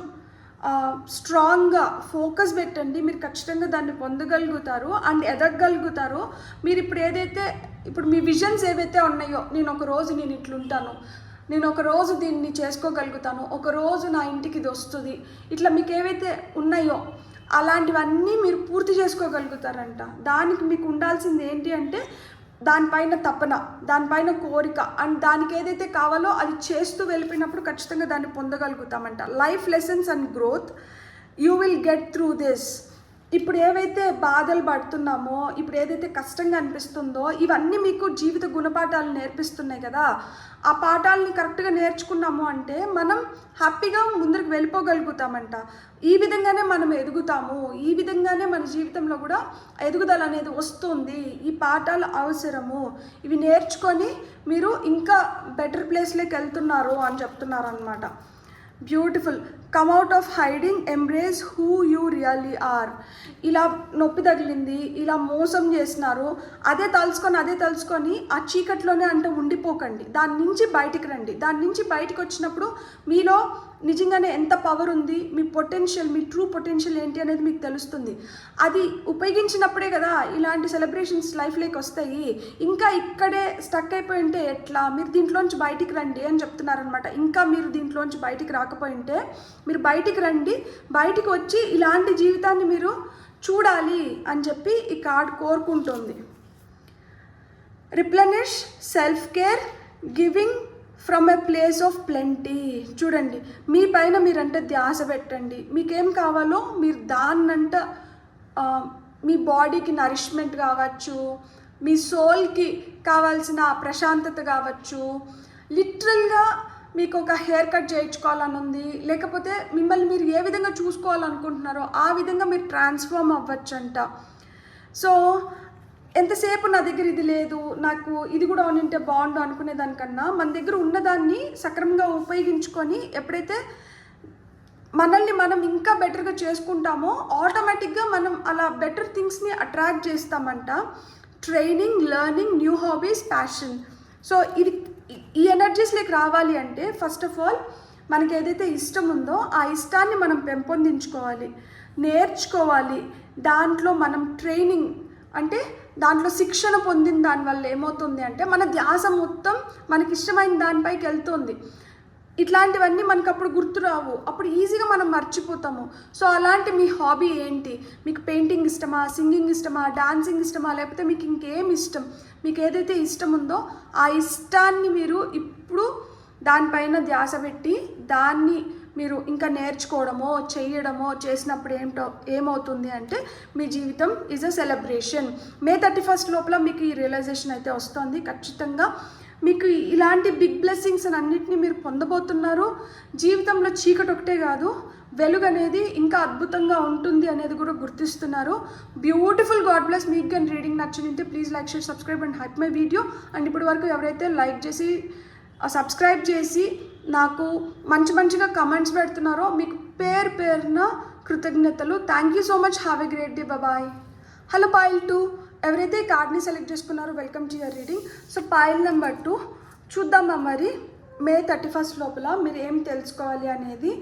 స్ట్రాంగ్గా ఫోకస్ పెట్టండి. మీరు ఖచ్చితంగా దాన్ని పొందగలుగుతారు అండ్ ఎదగగలుగుతారు. మీరు ఇప్పుడు మీ విజన్స్ ఏవైతే ఉన్నాయో, నేను ఇట్లుంటాను, నేను ఒక రోజు దీన్ని చేసుకోగలుగుతాను, ఒక రోజు నా ఇంటికి ఇది వస్తుంది, ఇట్లా మీకు ఏవైతే ఉన్నాయో అలాంటివన్నీ మీరు పూర్తి చేసుకోగలుగుతారంట. దానికి మీకు ఉండాల్సింది ఏంటి అంటే దానిపైన తపన, దానిపైన కోరిక అండ్ దానికి ఏదైతే కావాలో అది చేస్తూ వెళ్ళిపోయినప్పుడు ఖచ్చితంగా దాన్ని పొందగలుగుతామంట. Life lessons and growth, you will get through this. ఇప్పుడు ఏవైతే బాధలు పడుతున్నామో, ఇప్పుడు ఏదైతే కష్టంగా అనిపిస్తుందో, ఇవన్నీ మీకు జీవిత గుణపాఠాలు నేర్పిస్తున్నాయి కదా. ఆ పాఠాలని కరెక్ట్గా నేర్చుకున్నాము అంటే మనం హ్యాపీగా ముందుకు వెళ్ళిపోగలుగుతామంట. ఈ విధంగానే మనం ఎదుగుతాము, ఈ విధంగానే మన జీవితంలో కూడా ఎదుగుదల అనేది వస్తుంది. ఈ పాఠాలు అవసరము, ఇవి నేర్చుకొని మీరు ఇంకా బెటర్ ప్లేస్లోకి వెళ్తున్నారు అని చెప్తున్నారు అనమాట. Beautiful. Come out of hiding, embrace who you really are. ఇలా నొప్పి తగిలింది, ఇలా మోసం చేసినారు, అదే తలుచుకొని ఆ చీకట్లోనే ఉండిపోకండి. దాని నుంచి బయటికి రండి. దాని నుంచి బయటకు వచ్చినప్పుడు మీలో నిజంగానే ఎంత పవర్ ఉంది, మీ పొటెన్షియల్, మీ ట్రూ పొటెన్షియల్ ఏంటి అనేది మీకు తెలుస్తుంది. అది ఉపయోగించినప్పుడే కదా ఇలాంటి సెలబ్రేషన్స్ లైఫ్లోకి వస్తాయి. ఇంకా ఇక్కడే స్టక్ అయిపోయి ఉంటే ఎట్లా? మీరు దీంట్లోంచి బయటికి రండి అని చెప్తున్నారనమాట. ఇంకా మీరు దీంట్లోంచి బయటికి రాకపోయింటే మీరు బయటికి రండి, బయటికి వచ్చి ఇలాంటి జీవితాన్ని మీరు చూడాలి అని చెప్పి ఈ కార్డ్ కోరుకుంటుంది. Replenish, self care, giving from a place of plenty. చూడండి, మీ పైన మీరంటే ధ్యాస పెట్టండి. మీకేం కావాలో మీరు దాన్నంట, మీ బాడీకి నరిష్మెంట్ కావచ్చు, మీ సోల్కి కావాల్సిన ప్రశాంతత కావచ్చు, లిటరల్గా మీకు ఒక హెయిర్ కట్ చేయించుకోవాలని ఉంది, లేకపోతే మిమ్మల్ని మీరు ఏ విధంగా చూసుకోవాలనుకుంటున్నారో ఆ విధంగా మీరు ట్రాన్స్ఫార్మ్ అవ్వచ్చంట. సో ఎంతసేపు నా దగ్గర ఇది లేదు, నాకు ఇది కూడా ఉంటే బాగుండు అనుకునే దానికన్నా మన దగ్గర ఉన్నదాన్ని సక్రమంగా ఉపయోగించుకొని ఎప్పుడైతే మనల్ని మనం ఇంకా బెటర్గా చేసుకుంటామో ఆటోమేటిక్గా మనం అలా బెటర్ థింగ్స్ని అట్రాక్ట్ చేస్తామంట. Training, learning, new hobbies, passion. So ఈ ఎనర్జీస్లోకి రావాలి అంటే ఫస్ట్ ఆఫ్ ఆల్ మనకి ఏదైతే ఇష్టం ఉందో ఆ ఇష్టాన్ని మనం పెంపొందించుకోవాలి, నేర్చుకోవాలి. దాంట్లో మనం ట్రైనింగ్ అంటే దాంట్లో శిక్షణ పొందిన దానివల్ల ఏమవుతుంది అంటే మన ధ్యాస మొత్తం మనకి ఇష్టమైన దానిపైకి వెళ్తుంది. ఇట్లాంటివన్నీ మనకు అప్పుడు గుర్తురావు, అప్పుడు ఈజీగా మనం మర్చిపోతాము. సో అలాంటి మీ హాబీ ఏంటి? మీకు పెయింటింగ్ ఇష్టమా, సింగింగ్ ఇష్టమా, డాన్సింగ్ ఇష్టమా, లేకపోతే మీకు ఇంకేం ఇష్టం? మీకు ఏదైతే ఇష్టం ఉందో ఆ ఇష్టాన్ని మీరు ఇప్పుడు దానిపైన ధ్యాస పెట్టి దాన్ని మీరు ఇంకా నేర్చుకోవడమో చేయడమో చేసినప్పుడు ఏమవుతుంది అంటే మీ జీవితం ఈజ్ అ సెలబ్రేషన్. May 31 లోపల మీకు ఈ రియలైజేషన్ అయితే వస్తుంది. ఖచ్చితంగా మీకు ఇలాంటి బిగ్ బ్లెస్సింగ్స్ అన్నిటిని మీరు పొందబోతున్నారు. జీవితంలో చీకటి ఒకటే కాదు, వెలుగు అనేది ఇంకా అద్భుతంగా ఉంటుంది అనేది కూడా గుర్తిస్తున్నారు. బ్యూటిఫుల్. God bless. మీకు కానీ రీడింగ్ నచ్చిందంటే please like, share, subscribe and hype my video. And ఇప్పటి వరకు ఎవరైతే లైక్ చేసి సబ్స్క్రైబ్ చేసి నాకు మంచిగా కమెంట్స్ పెడుతున్నారో మీకు పేరున కృతజ్ఞతలు. Thank you so much. Have a great day. Bye. Hello pile 2, ఎవరైతే ఈ కార్డ్ని సెలెక్ట్ చేసుకున్నారో welcome to your reading. So pile number 2 చూద్దామా మరి May 31 లోపల మీరు ఏం తెలుసుకోవాలి అనేది.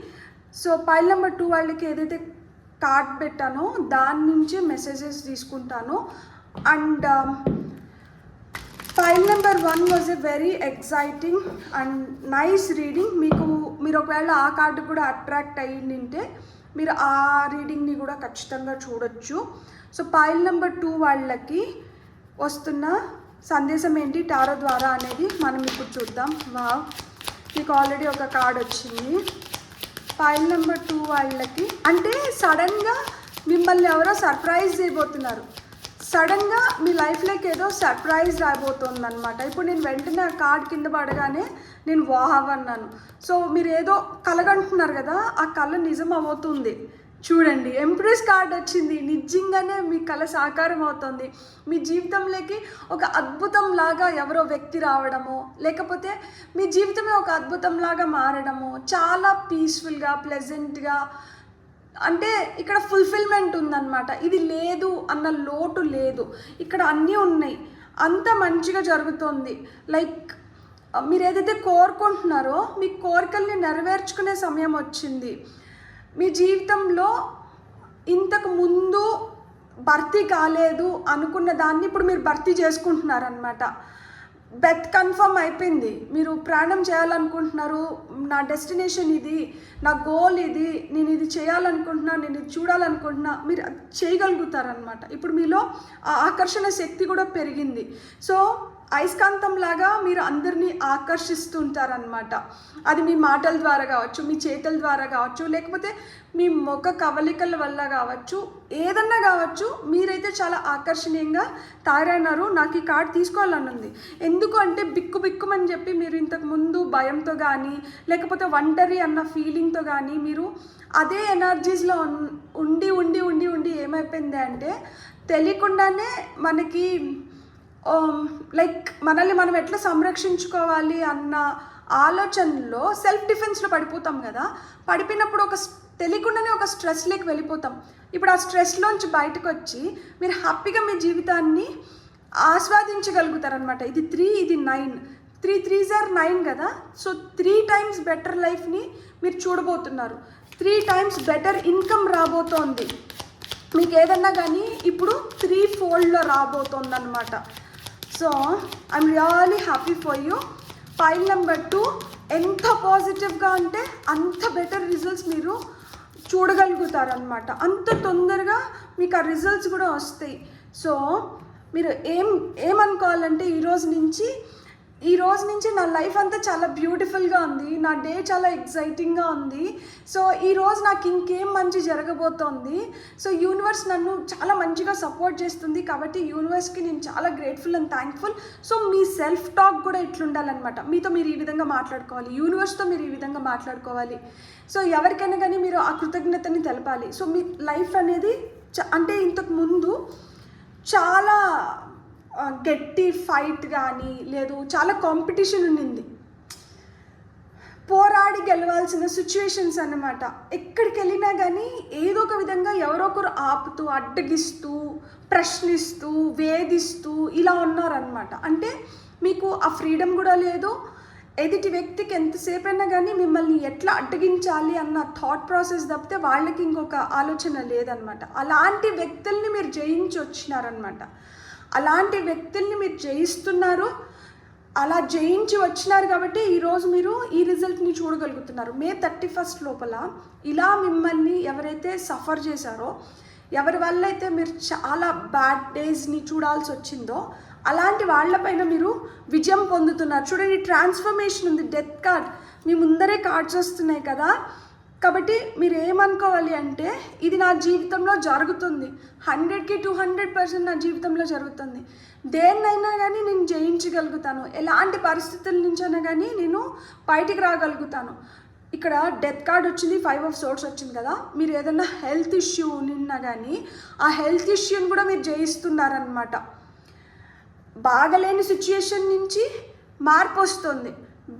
సో పాయిల్ నెంబర్ 2 వాళ్ళకి ఏదైతే కార్డ్ పెట్టానో దాని నుంచి మెసేజెస్ తీసుకుంటాను. And file number 1 was a very exciting and nice reading. మీరు ఒకవేళ ఆ కార్డు కూడా అట్రాక్ట్ అయ్యిందంటే మీరు ఆ రీడింగ్ని కూడా ఖచ్చితంగా చూడొచ్చు. సో ఫైల్ నెంబర్ 2 వాళ్ళకి వస్తున్న సందేశం ఏంటి టారో ద్వారా అనేది మనం ఇప్పుడు చూద్దాం. మీకు ఆల్రెడీ ఒక కార్డ్ వచ్చింది. ఫైల్ నెంబర్ 2 వాళ్ళకి అంటే సడన్గా మిమ్మల్ని ఎవరో సర్ప్రైజ్ చేయబోతున్నారు. సడన్గా మీ లైఫ్లోకి ఏదో సర్ప్రైజ్ రాబోతుంది అనమాట. ఇప్పుడు నేను వెంటనే ఆ కార్డ్ కింద పడగానే నేను వావ్ అన్నాను. సో మీరు ఏదో కలగంటున్నారు కదా, ఆ కళ నిజం అవుతుంది. చూడండి, ఎంప్రెస్ కార్డ్ వచ్చింది. నిజంగానే మీ కళ సాకారం అవుతుంది. మీ జీవితంలోకి ఒక అద్భుతం లాగా ఎవరో వ్యక్తి రావడము, లేకపోతే మీ జీవితమే ఒక అద్భుతం లాగా మారడము, చాలా పీస్ఫుల్గా ప్లెజెంట్గా, అంటే ఇక్కడ ఫుల్ఫిల్మెంట్ ఉందన్నమాట. ఇది లేదు అన్న లోటు లేదు, ఇక్కడ అన్నీ ఉన్నాయి, అంత మంచిగా జరుగుతుంది. లైక్ మీరు ఏదైతే కోరుకుంటున్నారో మీ కోరికల్ని నెరవేర్చుకునే సమయం వచ్చింది. మీ జీవితంలో ఇంతకు ముందు భర్తీ కాలేదు అనుకున్న దాన్ని ఇప్పుడు మీరు భర్తీ చేసుకుంటున్నారనమాట. బెత్ కన్ఫర్మ్ అయిపోయింది. మీరు ప్రయాణం చేయాలనుకుంటున్నారు, నా డెస్టినేషన్ ఇది, నా గోల్ ఇది, నేను ఇది చేయాలనుకుంటున్నా, నేను ఇది చూడాలనుకుంటున్నా, మీరు చేయగలుగుతారనమాట. ఇప్పుడు మీలో ఆ ఆకర్షణ శక్తి కూడా పెరిగింది. సో అయస్కాంతం లాగా మీరు అందరినీ ఆకర్షిస్తుంటారనమాట. అది మీ మాటల ద్వారా కావచ్చు, మీ చేతల ద్వారా కావచ్చు, లేకపోతే మీ ముఖ కవలికల వల్ల కావచ్చు, ఏదన్నా కావచ్చు. మీరైతే చాలా ఆకర్షణీయంగా తయారైనారు. నాకు ఈ కార్డు తీసుకోవాలని ఉంది. ఎందుకు అంటే బిక్కుమని చెప్పి మీరు ఇంతకుముందు భయంతో కానీ, లేకపోతే ఒంటరి అన్న ఫీలింగ్తో కానీ మీరు అదే ఎనర్జీస్లో ఉండి ఉండి ఉండి ఉండి ఏమైపోయింది అంటే తెలియకుండానే మనకి లైక్ మనల్ని మనం ఎట్లా సంరక్షించుకోవాలి అన్న ఆలోచనలో సెల్ఫ్ డిఫెన్స్లో పడిపోతాం కదా. పడిపోయినప్పుడు తెలియకుండానే ఒక స్ట్రెస్లోకి వెళ్ళిపోతాం. ఇప్పుడు ఆ స్ట్రెస్లోంచి బయటకు వచ్చి మీరు హ్యాపీగా మీ జీవితాన్ని ఆస్వాదించగలుగుతారనమాట. ఇది 3, ఇది 9, 3 3s are 9 కదా. సో 3 times బెటర్ లైఫ్ని మీరు చూడబోతున్నారు. 3 times బెటర్ ఇన్కమ్ రాబోతోంది. మీకు ఏదన్నా కానీ ఇప్పుడు 3-fold రాబోతోంది అనమాట. So I'm really happy for you. File number 2 ఎంత పాజిటివ్గా అంటే అంత బెటర్ రిజల్ట్స్ మీరు చూడగలుగుతారనమాట. అంత తొందరగా మీకు ఆ రిజల్ట్స్ కూడా వస్తాయి. సో మీరు ఏమనుకోవాలంటే ఈ రోజు నుంచి నా లైఫ్ అంతా చాలా బ్యూటిఫుల్గా ఉంది, నా డే చాలా ఎక్సైటింగ్గా ఉంది. సో ఈరోజు నాకు ఇంకేం మంచి జరగబోతోంది. సో యూనివర్స్ నన్ను చాలా మంచిగా సపోర్ట్ చేస్తుంది, కాబట్టి యూనివర్స్కి నేను చాలా grateful and thankful. So me self talk కూడా ఇట్లుండాలన్నమాట. మీతో మీరు ఈ విధంగా మాట్లాడుకోవాలి, యూనివర్స్తో మీరు ఈ విధంగా మాట్లాడుకోవాలి. సో ఎవరికైనా కానీ మీరు ఆ కృతజ్ఞతని తెలపాలి. సో మీ లైఫ్ అనేది అంటే ఇంతకు ముందు చాలా గట్టి ఫైట్ కానీ లేదు, చాలా కాంపిటీషన్ ఉండింది, పోరాడి గెలవాల్సిన సిచ్యువేషన్స్ అన్నమాట. ఎక్కడికి వెళ్ళినా కానీ ఏదో ఒక విధంగా ఎవరో ఒకరు ఆపుతూ, అడ్డగిస్తూ, ప్రశ్నిస్తూ, వేధిస్తూ ఇలా ఉన్నారనమాట. అంటే మీకు ఆ ఫ్రీడమ్ కూడా లేదు. ఎదుటి వ్యక్తికి ఎంతసేపు అయినా కానీ మిమ్మల్ని ఎట్లా అడ్డగించాలి అన్న థాట్ ప్రాసెస్ తప్పితే వాళ్ళకి ఇంకొక ఆలోచన లేదనమాట. అలాంటి వ్యక్తుల్ని మీరు జయించి వచ్చినారనమాట. అలాంటి వ్యక్తుల్ని మీరు జయిస్తున్నారు. అలా జయించి వచ్చినారు కాబట్టి ఈరోజు మీరు ఈ రిజల్ట్ని చూడగలుగుతున్నారు. May 31st లోపల ఇలా మిమ్మల్ని ఎవరైతే సఫర్ చేశారో, ఎవరి వల్ల అయితే మీరు చాలా బ్యాడ్ డేస్ని చూడాల్సి వచ్చిందో అలాంటి వాళ్ళపైన మీరు విజయం పొందుతున్నారు. చూడండి, ట్రాన్స్ఫర్మేషన్ ఉంది, డెత్ కార్డ్ మీ ముందరే కార్డ్స్ వస్తున్నాయి కదా. కాబట్టి మీరు ఏమనుకోవాలి అంటే ఇది నా జీవితంలో జరుగుతుంది, 100కి 200% నా జీవితంలో జరుగుతుంది. దేన్నైనా కానీ నేను జయించగలుగుతాను, ఎలాంటి పరిస్థితుల నుంచైనా కానీ నేను బయటికి రాగలుగుతాను. ఇక్కడ డెత్ కార్డ్ వచ్చింది, 5 of Swords వచ్చింది కదా. మీరు ఏదైనా హెల్త్ ఇష్యూ నిన్నా కానీ ఆ హెల్త్ ఇష్యూని కూడా మీరు జయిస్తున్నారనమాట. బాగలేని సిచ్యుయేషన్ నుంచి మార్పు వస్తుంది,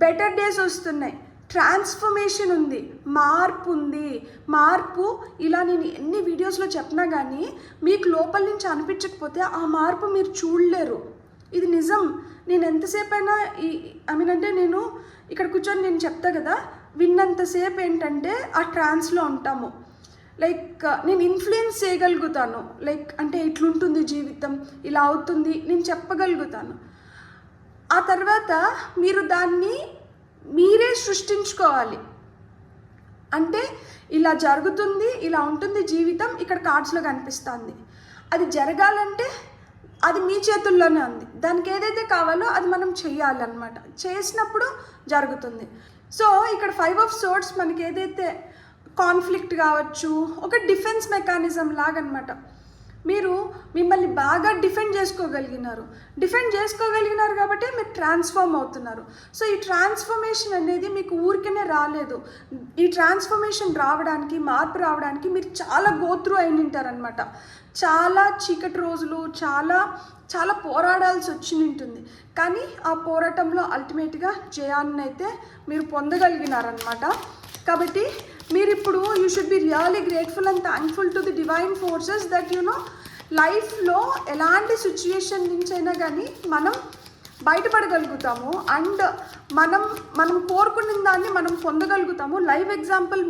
బెటర్ డేస్ వస్తున్నాయి, ట్రాన్స్ఫర్మేషన్ ఉంది, మార్పు ఉంది. మార్పు ఇలా నేను ఎన్ని వీడియోస్లో చెప్పినా కానీ మీకు లోపల నుంచి అనిపించకపోతే ఆ మార్పు మీరు చూడలేరు. ఇది నిజం. నేను ఎంతసేపు అయినా అంటే నేను ఇక్కడ కూర్చొని నేను చెప్తా కదా, విన్నంతసేపు ఏంటంటే ఆ ట్రాన్స్లో ఉంటాము. లైక్ నేను ఇన్ఫ్లుయెన్స్ చేయగలుగుతాను, లైక్ అంటే ఇట్లుంటుంది జీవితం, ఇలా అవుతుంది నేను చెప్పగలుగుతాను. ఆ తర్వాత మీరు దాన్ని మీరే సృష్టించుకోవాలి. అంటే ఇలా జరుగుతుంది, ఇలా ఉంటుంది జీవితం, ఇక్కడ కార్డ్స్లో కనిపిస్తుంది. అది జరగాలంటే అది మీ చేతుల్లోనే ఉంది. దానికి ఏదైతే కావాలో అది మనం చెయ్యాలన్నమాట. చేసినప్పుడు జరుగుతుంది. సో ఇక్కడ 5 of Swords మనకి ఏదైతే కాన్ఫ్లిక్ట్ కావచ్చు, ఒక డిఫెన్స్ మెకానిజం లాగనమాట. మీరు మిమ్మల్ని బాగా డిఫెండ్ చేసుకోగలిగినారు కాబట్టి మీరు ట్రాన్స్ఫార్మ్ అవుతున్నారు. సో ఈ ట్రాన్స్ఫర్మేషన్ అనేది మీకు ఊరికనే రాలేదు. ఈ ట్రాన్స్ఫర్మేషన్ రావడానికి, మార్పు రావడానికి మీరు చాలా గోత్రూ అయిన ఉంటారనమాట. చాలా చీకటి రోజులు, చాలా పోరాడాల్సి వచ్చి ఉంటుంది. కానీ ఆ పోరాటంలో అల్టిమేట్గా జయాన్ని అయితే మీరు పొందగలిగినారనమాట. కాబట్టి మీరు ఇప్పుడు you should be really grateful and thankful to the divine forces that లైఫ్లో ఎలాంటి సిచ్యుయేషన్ నుంచి అయినా కానీ మనం బయటపడగలుగుతాము అండ్ మనం కోరుకున్న దాన్ని మనం పొందగలుగుతాము. లైవ్ ఎగ్జాంపుల్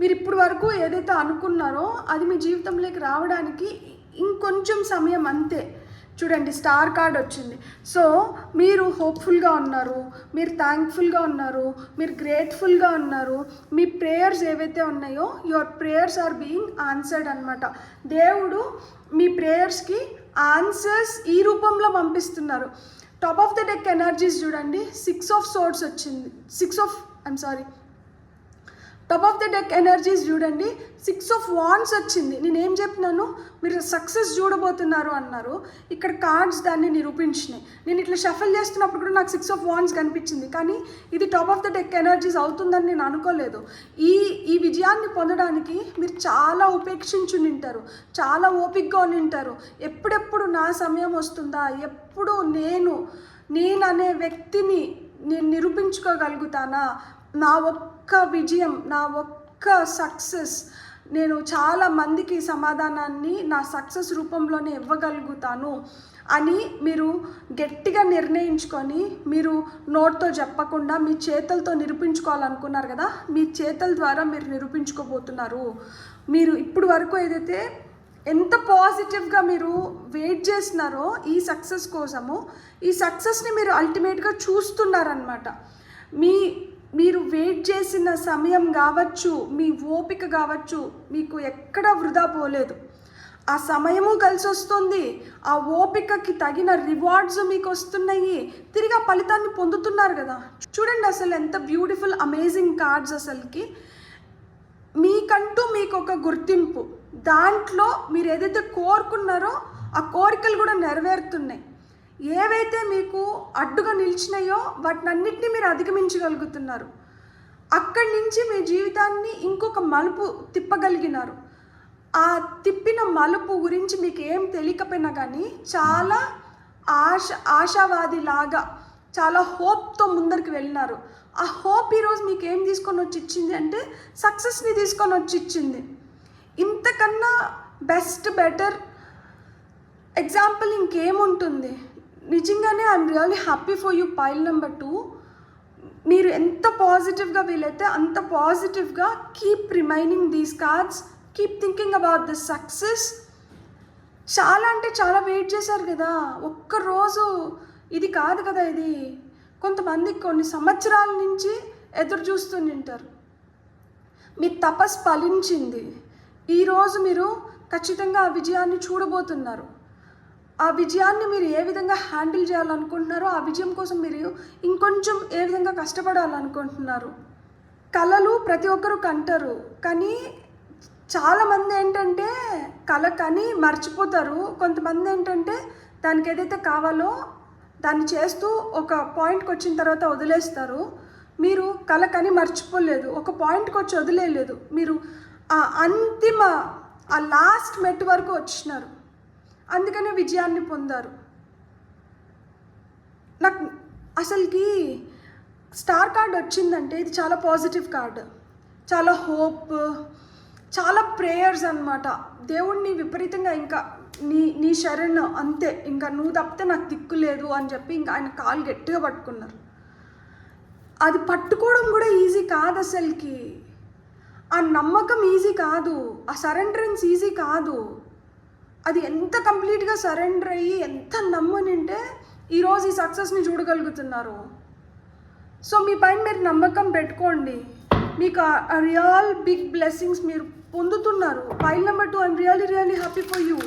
మీరు ఇప్పుడు వరకు ఏదైతే అనుకున్నారో అది మీ జీవితంలోకి రావడానికి ఇంకొంచెం సమయం అంతే. చూడండి, స్టార్ కార్డ్ వచ్చింది. సో మీరు హోప్ఫుల్గా ఉన్నారు, మీరు థ్యాంక్ఫుల్గా ఉన్నారు, మీరు గ్రేట్ఫుల్గా ఉన్నారు. మీ ప్రేయర్స్ ఏవైతే ఉన్నాయో your prayers are being answered అనమాట. దేవుడు మీ ప్రేయర్స్కి ఆన్సర్స్ ఈ రూపంలో పంపిస్తున్నారు. Top of the deck energies చూడండి, 6 of Swords వచ్చింది. Top of the deck energies చూడండి, 6 of Wands వచ్చింది. నేనేం చెప్పినాను, మీరు సక్సెస్ చూడబోతున్నారు అన్నారు. ఇక్కడ కార్డ్స్ దాన్ని నిరూపించినాయి. నేను ఇట్లా షఫల్ చేస్తున్నప్పుడు కూడా నాకు 6 of Wands కనిపించింది. కానీ ఇది top of the deck energies అవుతుందని నేను అనుకోలేదు. ఈ విజయాన్ని పొందడానికి మీరు చాలా ఉపేక్షించుని ఉంటారు, చాలా ఓపికగా ఉంటారు. ఎప్పుడెప్పుడు నా సమయం వస్తుందా, ఎప్పుడు నేను అనే వ్యక్తిని నేను నిరూపించుకోగలుగుతానా, నా ఒక్క విజయం, నా ఒక్క సక్సెస్, నేను చాలా మందికి సమాధానాన్ని నా సక్సెస్ రూపంలోనే ఇవ్వగలుగుతాను అని మీరు గట్టిగా నిర్ణయించుకొని, మీరు నోట్తో చెప్పకుండా మీ చేతులతో నిరూపించుకోవాలనుకున్నారు కదా, మీ చేతుల ద్వారా మీరు నిరూపించుకోబోతున్నారు. మీరు ఇప్పుడు వరకు ఏదైతే ఎంత పాజిటివ్గా మీరు వెయిట్ చేస్తున్నారో ఈ సక్సెస్ కోసము, ఈ సక్సెస్ని మీరు అల్టిమేట్గా చూస్తున్నారనమాట. మీరు వెయిట్ చేసిన సమయం కావచ్చు, మీ ఓపిక కావచ్చు, మీకు ఎక్కడ వృధా పోలేదు. ఆ సమయము కలిసి వస్తుంది, ఆ ఓపికకి తగిన రివార్డ్స్ మీకు వస్తున్నాయి, తిరిగి ఆ ఫలితాన్ని పొందుతున్నారు కదా. చూడండి అసలు ఎంత బ్యూటిఫుల్ అమేజింగ్ కార్డ్స్. అసలుకి మీకంటూ మీకు ఒక గుర్తింపు, దాంట్లో మీరు ఏదైతే కోరుకున్నారో ఆ కోరికలు కూడా నెరవేరుతున్నాయి. ఏవైతే మీకు అడ్డుగా నిలిచినాయో వాటినన్నిటినీ మీరు అధిగమించగలుగుతున్నారు. అక్కడి నుంచి మీ జీవితాన్ని ఇంకొక మలుపు తిప్పగలిగినారు. ఆ తిప్పిన మలుపు గురించి మీకు ఏం తెలియకపోయినా కానీ చాలా ఆశావాదిలాగా, చాలా హోప్తో ముందరికి వెళ్ళినారు. ఆ హోప్ ఈరోజు మీకు ఏం తీసుకొని వచ్చి ఇచ్చింది అంటే సక్సెస్ని తీసుకొని వచ్చి ఇచ్చింది. ఇంతకన్నా బెటర్ ఎగ్జాంపుల్ ఇంకేముంటుంది. నిజంగానే I'm really happy for you. Pile number 2, మీరు ఎంత పాజిటివ్గా వీలైతే అంత పాజిటివ్గా keep remaining these cards, keep thinking about this success. చాలా అంటే చాలా వెయిట్ చేశారు కదా, ఒక్కరోజు ఇది కాదు కదా, ఇది కొంతమంది కొన్ని సంవత్సరాల నుంచి ఎదురు చూస్తూనే ఉంటారు. మీ తపస్సు ఫలించింది. ఈరోజు మీరు ఖచ్చితంగా ఆ విజయాన్ని చూడబోతున్నారు. ఆ విజయాన్ని మీరు ఏ విధంగా హ్యాండిల్ చేయాలనుకుంటున్నారో, ఆ విజయం కోసం మీరు ఇంకొంచెం ఏ విధంగా కష్టపడాలనుకుంటున్నారు. కళలు ప్రతి ఒక్కరూ కంటారు, కానీ చాలామంది ఏంటంటే కళ కానీ మర్చిపోతారు. కొంతమంది ఏంటంటే దానికి ఏదైతే కావాలో దాన్ని చేస్తూ ఒక పాయింట్కి వచ్చిన తర్వాత వదిలేస్తారు. మీరు కళ కానీ మర్చిపోలేదు, ఒక పాయింట్కి వచ్చి వదిలేయలేదు. మీరు ఆ లాస్ట్ మెట్టు వరకు వచ్చినారు, అందుకనే విజయాన్ని పొందారు. నాకు అసలుకి స్టార్ కార్డ్ వచ్చిందంటే ఇది చాలా పాజిటివ్ కార్డ్, చాలా హోప్, చాలా ప్రేయర్స్ అన్నమాట. దేవుణ్ణి విపరీతంగా ఇంకా నీ శరణ్ అంతే, ఇంకా నువ్వు తప్పితే నాకు దిక్కు లేదు అని చెప్పి ఇంకా ఆయన కాలు గట్టిగా పట్టుకున్నారు. అది పట్టుకోవడం కూడా ఈజీ కాదు అసలుకి. ఆ నమ్మకం ఈజీ కాదు, ఆ సరెండరెన్స్ ఈజీ కాదు. అది ఎంత కంప్లీట్గా సరెండర్ అయ్యి ఎంత నమ్మనంటే ఈరోజు ఈ సక్సెస్ని చూడగలుగుతున్నారు. సో మీ పైన మీరు నమ్మకం పెట్టుకోండి, మీకు ఆ రియల్ బిగ్ బ్లెస్సింగ్స్ మీరు పొందుతున్నారు. Pile number 2, I'm really happy for you.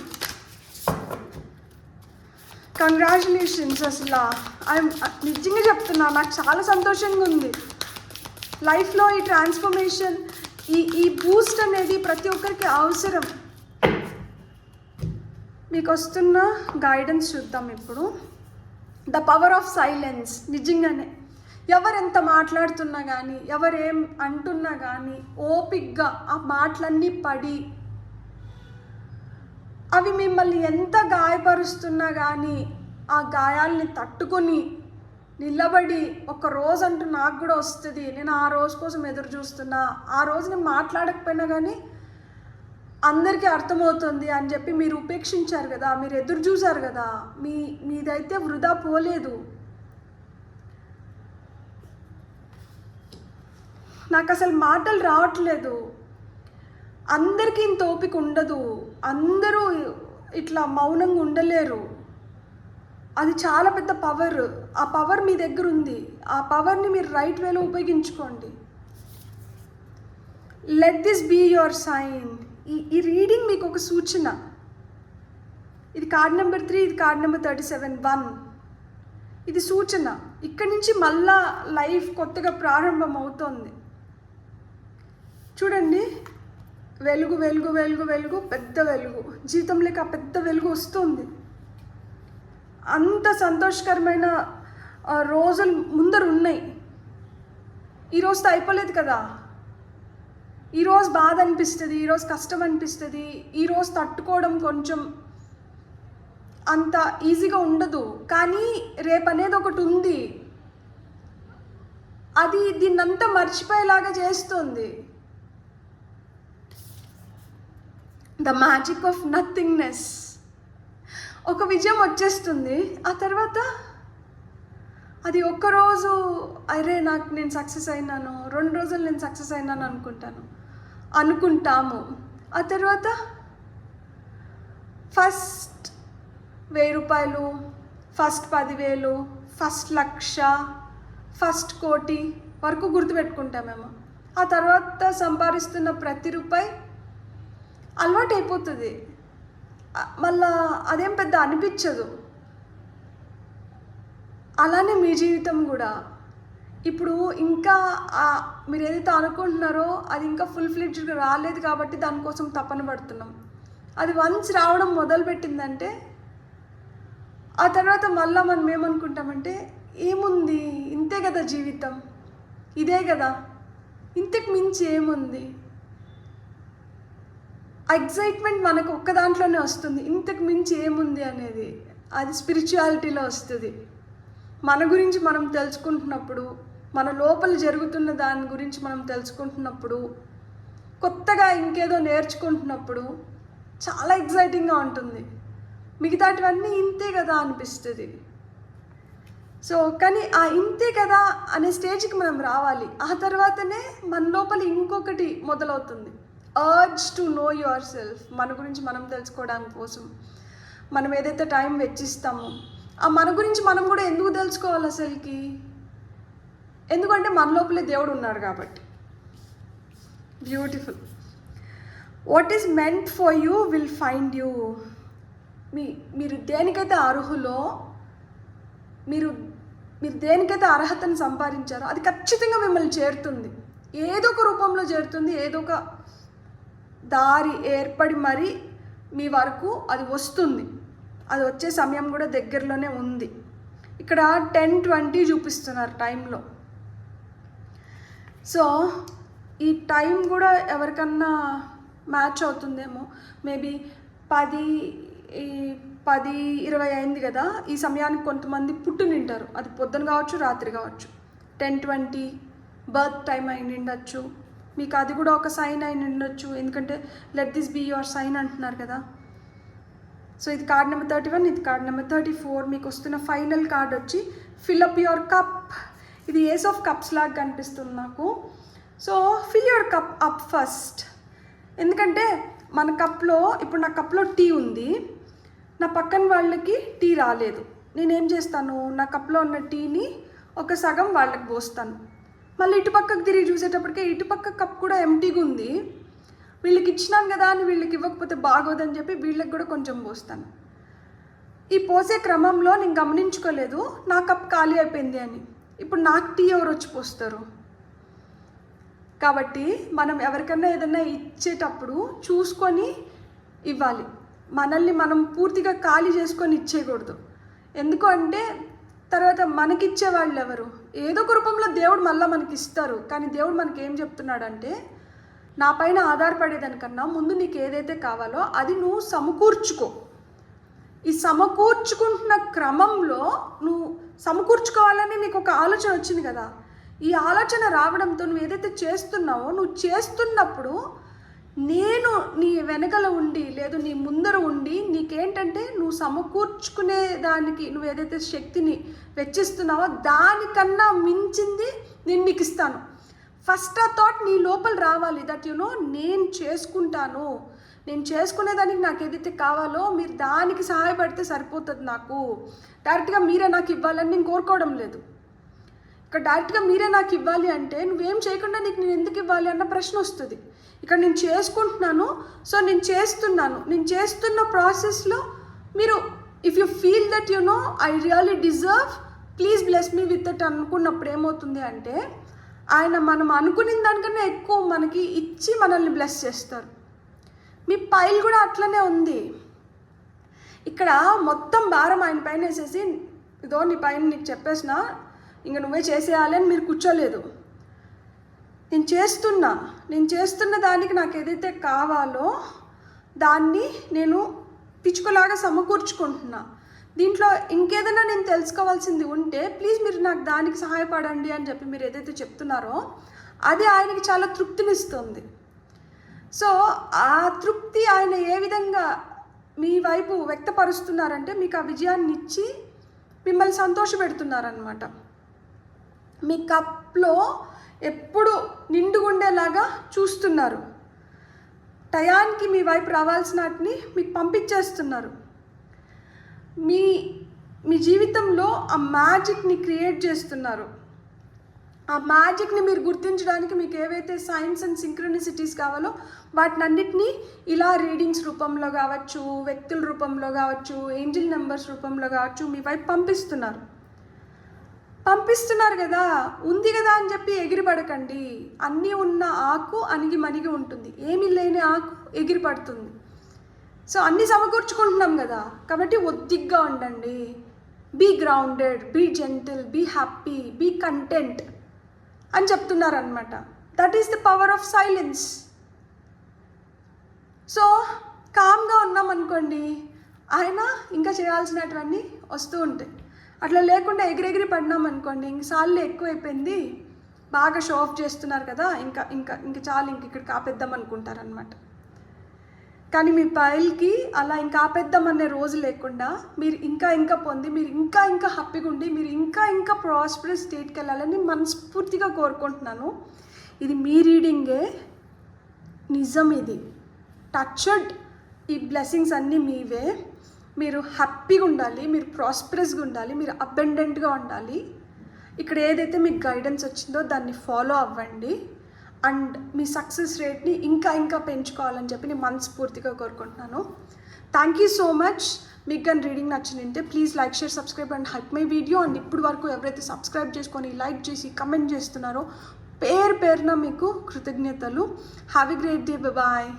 Congratulations. అసలు నిజంగా చెప్తున్నా, నాకు చాలా సంతోషంగా ఉంది. లైఫ్లో ఈ ట్రాన్స్ఫర్మేషన్, ఈ బూస్ట్ అనేది ప్రతి ఒక్కరికి అవసరం. మీకు వస్తున్న గైడెన్స్ చూద్దాం ఇప్పుడు. The power of silence. నిజంగానే ఎవరెంత మాట్లాడుతున్నా కానీ, ఎవరేం అంటున్నా కానీ ఓపిక్గా ఆ మాటలన్నీ పడి అవి మిమ్మల్ని ఎంత గాయపరుస్తున్నా కానీ ఆ గాయాల్ని తట్టుకొని నిలబడి ఒక రోజు అంటూ నాకు కూడా వస్తుంది, నేను ఆ రోజు కోసం ఎదురు చూస్తున్నా, ఆ రోజు నేను మాట్లాడకపోయినా కానీ అందరికీ అర్థమవుతుంది అని చెప్పి మీరు ఉపేక్షించారు కదా, మీరు ఎదురు చూసారు కదా, మీదైతే వృధా పోలేదు. నాకు అసలు మాటలు రావట్లేదు. అందరికీ ఇంత ఓపిక ఉండదు, అందరూ ఇట్లా మౌనంగా ఉండలేరు. అది చాలా పెద్ద పవర్. ఆ పవర్ మీ దగ్గర ఉంది. ఆ పవర్ని మీరు రైట్ వేలో ఉపయోగించుకోండి. Let this be your sign. ఈ రీడింగ్ మీకు ఒక సూచన. ఇది కార్డ్ నెంబర్ 3, ఇది కార్డ్ నెంబర్ 37, 1. ఇది సూచన. ఇక్కడి నుంచి మళ్ళా లైఫ్ కొత్తగా ప్రారంభం అవుతోంది. చూడండి, వెలుగు వెలుగు వెలుగు వెలుగు, పెద్ద వెలుగు, జీవితంలోకి ఆ పెద్ద వెలుగు వస్తుంది. అంత సంతోషకరమైన రోజులు ముందర ఉన్నాయి. ఈరోజుతో అయిపోలేదు కదా. ఈరోజు బాధ అనిపిస్తుంది, ఈరోజు కష్టం అనిపిస్తుంది, ఈరోజు తట్టుకోవడం కొంచెం అంత ఈజీగా ఉండదు. కానీ రేపు అనేది ఒకటి ఉంది, అది దీన్నంతా మర్చిపోయేలాగా చేస్తుంది. The magic of nothingness. ఒక విజయం వచ్చేస్తుంది, ఆ తర్వాత అది ఒక్కరోజు అరే నేను సక్సెస్ అయినాను, 2 రోజులు నేను సక్సెస్ అయినాను అనుకుంటాము. ఆ తర్వాత ఫస్ట్ 1000 రూపాయలు, ఫస్ట్ 10,000, ఫస్ట్ 1,00,000, ఫస్ట్ 1,00,00,000 వరకు గుర్తుపెట్టుకుంటామేమో. ఆ తర్వాత సంపాదిస్తున్న ప్రతి రూపాయి అలవాటు అయిపోతుంది. మళ్ళా అదేం పెద్ద అనిపించదు. అలానే మీ జీవితం కూడా ఇప్పుడు ఇంకా మీరు ఏదైతే అనుకుంటున్నారో అది ఇంకా ఫుల్ ఫ్లెడ్జ్డ్గా రాలేదు కాబట్టి దానికోసం తపన పడుతున్నాం. అది వన్స్ రావడం మొదలుపెట్టిందంటే ఆ తర్వాత మళ్ళీ మనం ఏమనుకుంటామంటే ఏముంది, ఇంతే కదా జీవితం, ఇదే కదా, ఇంతకు మించి ఏముంది. ఎగ్జైట్మెంట్ మనకు ఒక్క దాంట్లోనే వస్తుంది, ఇంతకు మించి ఏముంది అనేది. అది స్పిరిచువాలిటీలో వస్తుంది. మన గురించి మనం తెలుసుకుంటున్నప్పుడు, మన లోపల జరుగుతున్న దాని గురించి మనం తెలుసుకుంటున్నప్పుడు, కొత్తగా ఇంకేదో నేర్చుకుంటున్నప్పుడు చాలా ఎగ్జైటింగ్గా ఉంటుంది. మిగతాటివన్నీ ఇంతే కదా అనిపిస్తుంది. సో కానీ ఆ ఇంతే కదా అనే స్టేజ్కి మనం రావాలి. ఆ తర్వాతనే మన లోపల ఇంకొకటి మొదలవుతుంది, urge to know your self. మన గురించి మనం తెలుసుకోవడానికి కోసం మనం ఏదైతే టైం వెచ్చిస్తామో ఆ మన గురించి మనం కూడా ఎందుకు తెలుసుకోవాలి అసలుకి? ఎందుకంటే మన లోపలే దేవుడు ఉన్నాడు కాబట్టి. Beautiful. What is meant for you will find you. మీరు దేనికైతే అర్హులో, మీరు దేనికైతే అర్హతను సంపాదించారో అది ఖచ్చితంగా మిమ్మల్ని చేరుతుంది. ఏదో ఒక రూపంలో చేరుతుంది, ఏదో ఒక దారి ఏర్పడి మరి మీ వరకు అది వస్తుంది. అది వచ్చే సమయం కూడా దగ్గరలోనే ఉంది. ఇక్కడ 10:20 చూపిస్తున్నారు టైంలో. సో ఈ టైం కూడా ఎవరికన్నా మ్యాచ్ అవుతుందేమో. మేబీ 10:20 అయింది కదా, ఈ సమయానికి కొంతమంది పుట్టునింటారు. అది పొద్దున కావచ్చు, రాత్రి కావచ్చు. 10:20 బర్త్ టైం అయి ఉండొచ్చు. మీకు అది కూడా ఒక సైన్ అయి ఉండొచ్చు, ఎందుకంటే let this be your sign అంటున్నారు కదా. సో ఇది కార్డ్ నెంబర్ 31, ఇది కార్డ్ నెంబర్ 34. మీకు వస్తున్న ఫైనల్ కార్డ్ వచ్చి ఫిల్ అప్ యువర్ కప్. ఇది ఏస్ ఆఫ్ కప్స్ లాగా కనిపిస్తుంది నాకు. So fill your cup up first. ఎందుకంటే మన కప్లో ఇప్పుడు నా కప్లో టీ ఉంది, నా పక్కన వాళ్ళకి టీ రాలేదు. నేనేం చేస్తాను, నా కప్లో ఉన్న టీని ఒక సగం వాళ్ళకి పోస్తాను. మళ్ళీ ఇటుపక్కకు తిరిగి చూసేటప్పటికే ఇటుపక్క కప్ కూడా ఎంటీగా ఉంది. వీళ్ళకి ఇచ్చినాను కదా అని వీళ్ళకి ఇవ్వకపోతే బాగోదని చెప్పి వీళ్ళకి కూడా కొంచెం పోస్తాను. ఈ పోసే క్రమంలో నేను గమనించుకోలేదు నా కప్ ఖాళీ అయిపోయింది అని. ఇప్పుడు నాకు టీ ఎవరు వచ్చి పోస్తారు? కాబట్టి మనం ఎవరికన్నా ఏదన్నా ఇచ్చేటప్పుడు చూసుకొని ఇవ్వాలి. మనల్ని మనం పూర్తిగా ఖాళీ చేసుకొని ఇచ్చేయకూడదు. ఎందుకు అంటే తర్వాత మనకిచ్చే వాళ్ళు ఎవరు? ఏదో ఒక రూపంలో దేవుడు మళ్ళీ మనకి ఇస్తారు. కానీ దేవుడు మనకి ఏం చెప్తున్నాడంటే, నా పైన ఆధారపడేదానికన్నా ముందు నీకు ఏదైతే కావాలో అది నువ్వు సమకూర్చుకో. ఈ సమకూర్చుకుంటున్న క్రమంలో నువ్వు సమకూర్చుకోవాలని నీకు ఒక ఆలోచన వచ్చింది కదా, ఈ ఆలోచన రావడంతో నువ్వు ఏదైతే చేస్తున్నావో, నువ్వు చేస్తున్నప్పుడు నేను నీ వెనకల ఉండి లేదు నీ ముందర ఉండి నీకేంటంటే నువ్వు సమకూర్చుకునే దానికి నువ్వు ఏదైతే శక్తిని వెచ్చిస్తున్నావో దానికన్నా మించింది నేను నీకు ఇస్తాను. ఫస్ట్ ఆ థాట్ నీ లోపల రావాలి, దట్ నేను చేసుకుంటాను, నేను చేసుకునేదానికి నాకు ఏదైతే కావాలో మీరు దానికి సహాయపడితే సరిపోతుంది. నాకు డైరెక్ట్గా మీరే నాకు ఇవ్వాలని నేను కోరుకోవడం లేదు. ఇక్కడ డైరెక్ట్గా మీరే నాకు ఇవ్వాలి అంటే నువ్వేం చేయకుండా నీకు నేను ఎందుకు ఇవ్వాలి అన్న ప్రశ్న వస్తుంది. ఇక్కడ నేను చేసుకుంటున్నాను, సో నేను చేస్తున్న ప్రాసెస్లో మీరు if you feel that I really deserve, please bless me with that అనుకున్నప్పుడు ఏమవుతుంది అంటే ఆయన మనం అనుకున్న దానికన్నా ఎక్కువ మనకి ఇచ్చి మనల్ని బ్లెస్ చేస్తారు. మీ పైల్ కూడా అట్లనే ఉంది. ఇక్కడ మొత్తం భారం ఆయన పైన వేసేసి ఇదో నీ పైన నీకు చెప్పేసిన ఇంకా నువ్వే చేసేయాలి అని మీరు కూర్చోలేదు. నేను చేస్తున్న దానికి నాకు ఏదైతే కావాలో దాన్ని నేను పిచ్చుకలాగా సమకూర్చుకుంటున్నా. దీంట్లో ఇంకేదైనా నేను తెలుసుకోవాల్సింది ఉంటే ప్లీజ్ మీరు నాకు దానికి సహాయపడండి అని చెప్పి మీరు ఏదైతే చెప్తున్నారో అది ఆయనకి చాలా తృప్తినిస్తుంది. సో ఆ తృప్తి ఆయన ఏ విధంగా మీ వైపు వ్యక్తపరుస్తున్నారంటే మీకు ఆ విజయాన్ని ఇచ్చి మిమ్మల్ని సంతోషపెడుతున్నారనమాట. మీ కప్లో ఎప్పుడు నిండుగుండేలాగా చూస్తున్నారు. టయానికి మీ వైపు రావాల్సిన వాటిని మీకు పంపించేస్తున్నారు. మీ జీవితంలో ఆ మ్యాజిక్ని క్రియేట్ చేస్తున్నారు. ఆ మ్యాజిక్ని మీరు గుర్తించడానికి మీకు ఏవైతే సైన్స్ అండ్ సింక్రనిసిటీస్ కావాలో వాటిని అన్నిటినీ ఇలా రీడింగ్స్ రూపంలో కావచ్చు, వ్యక్తుల రూపంలో కావచ్చు, ఏంజిల్ నెంబర్స్ రూపంలో కావచ్చు మీ వైపు పంపిస్తున్నారు కదా. ఉంది కదా అని చెప్పి ఎగిరిపడకండి. అన్నీ ఉన్న ఆకు అణిగి మణిగి ఉంటుంది, ఏమీ లేని ఆకు ఎగిరిపడుతుంది. సో అన్నీ సమకూర్చుకుంటున్నాం కదా, కాబట్టి ఒద్దిగ్గా ఉండండి. Be grounded, be gentle, be happy, be content అని చెప్తున్నారనమాట. That is the power of silence. So కామ్గా ఉన్నాం అనుకోండి, ఆయన ఇంకా చేయాల్సినటువన్నీ వస్తూ ఉంటాయి. అట్లా లేకుండా ఎగిరెగిరి పడినాం అనుకోండి, ఇంక సార్లు ఎక్కువైపోయింది, బాగా షో ఆఫ్ చేస్తున్నారు కదా, ఇంకా ఇంకా ఇంకా చాలు ఇంక ఇక్కడికి ఆపేద్దాం అనుకుంటారనమాట. కానీ మీ పైల్కి అలా ఇంకా ఆపేద్దామనే రోజు లేకుండా మీరు ఇంకా పొంది, మీరు ఇంకా హ్యాపీగా ఉండి, మీరు ఇంకా ప్రాస్పరస్ స్టేట్కి వెళ్ళాలని మనస్ఫూర్తిగా కోరుకుంటున్నాను. ఇది మీ రీడింగే, నిజం ఇది. టచ్డ్ ఈ బ్లెస్సింగ్స్ అన్నీ మీవే. మీరు హ్యాపీగా ఉండాలి, మీరు ప్రాస్పరస్గా ఉండాలి, మీరు అబెండెంట్గా ఉండాలి. ఇక్కడ ఏదైతే మీకు గైడెన్స్ వచ్చిందో దాన్ని ఫాలో అవ్వండి. అండ్ మీ సక్సెస్ రేట్ని ఇంకా పెంచుకోవాలని చెప్పి నేను మనస్ఫూర్తిగా కోరుకుంటున్నాను. Thank you so much. మీకు కానీ రీడింగ్ నచ్చినంటే please like, share, subscribe and hype my video. And ఇప్పుడు వరకు ఎవరైతే సబ్స్క్రైబ్ చేసుకొని లైక్ చేసి కమెంట్ చేస్తున్నారో పేరున మీకు కృతజ్ఞతలు. Have a great day. Bye.